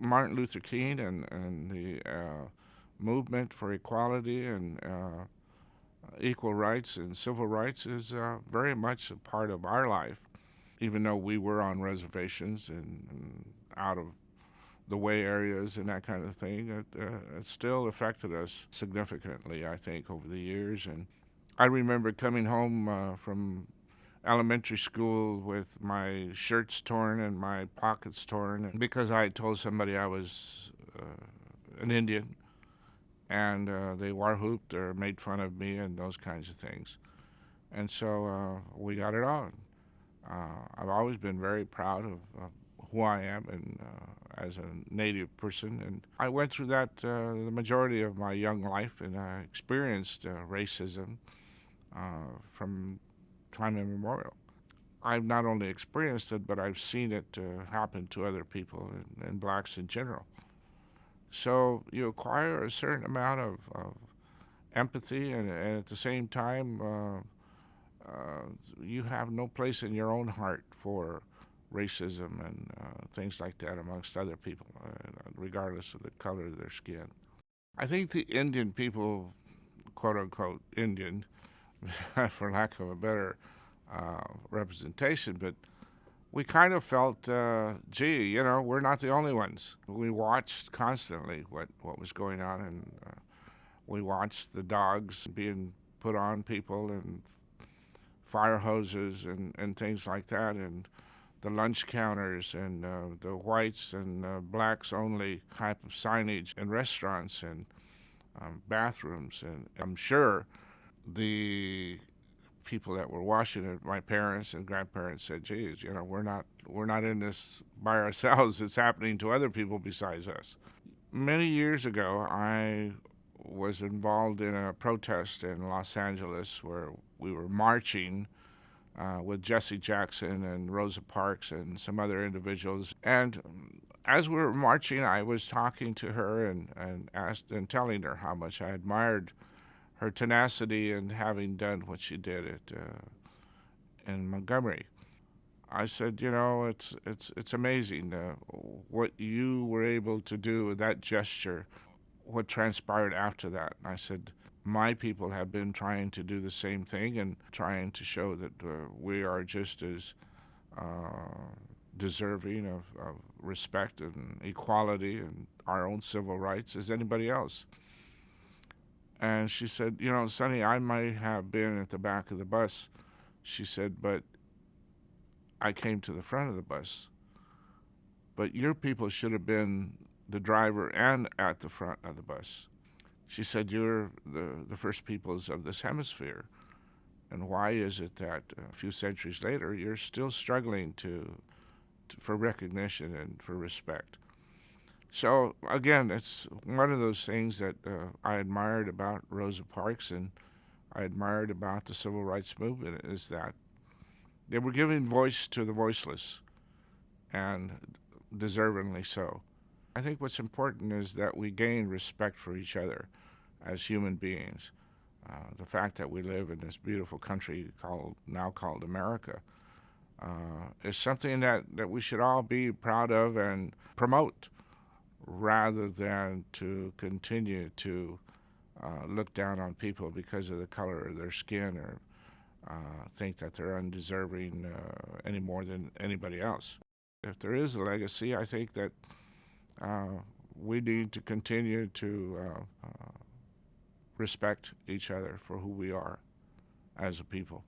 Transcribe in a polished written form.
Martin Luther King and the movement for equality and equal rights and civil rights is very much a part of our life, even though we were on reservations and out of the way areas and that kind of thing. It still affected us significantly, I think, over the years. And I remember coming home from elementary school with my shirts torn and my pockets torn because I had told somebody I was an Indian, and they war whooped or made fun of me and those kinds of things. And so we got it on. I've always been very proud of who I am and as a native person. And I went through that the majority of my young life, and I experienced racism from time immemorial. I've not only experienced it, but I've seen it happen to other people and blacks in general. So you acquire a certain amount of empathy, and at the same time, you have no place in your own heart for racism and things like that amongst other people, regardless of the color of their skin. I think the Indian people, quote unquote Indian, for lack of a better representation, but we kind of felt, gee, we're not the only ones. We watched constantly what was going on, and we watched the dogs being put on people and fire hoses and things like that, and the lunch counters and the whites and blacks only type of signage in restaurants and bathrooms. And I'm sure the people that were watching it, my parents and grandparents, said, "Geez, we're not in this by ourselves. It's happening to other people besides us." Many years ago, I was involved in a protest in Los Angeles where we were marching with Jesse Jackson and Rosa Parks and some other individuals. And as we were marching, I was talking to her and asked and telling her how much I admired her tenacity in having done what she did in Montgomery. I said, it's amazing what you were able to do with that gesture, what transpired after that. And I said, my people have been trying to do the same thing and trying to show that we are just as deserving of respect and equality and our own civil rights as anybody else. And she said, Sonny, I might have been at the back of the bus. She said, but I came to the front of the bus. But your people should have been the driver and at the front of the bus. She said, you're the first peoples of this hemisphere. And why is it that a few centuries later you're still struggling for recognition and for respect? So again, it's one of those things that I admired about Rosa Parks and I admired about the civil rights movement is that they were giving voice to the voiceless, and deservingly so. I think what's important is that we gain respect for each other as human beings. The fact that we live in this beautiful country now called America is something that we should all be proud of and promote, rather than to continue to look down on people because of the color of their skin or think that they're undeserving any more than anybody else. If there is a legacy, I think that we need to continue to respect each other for who we are as a people.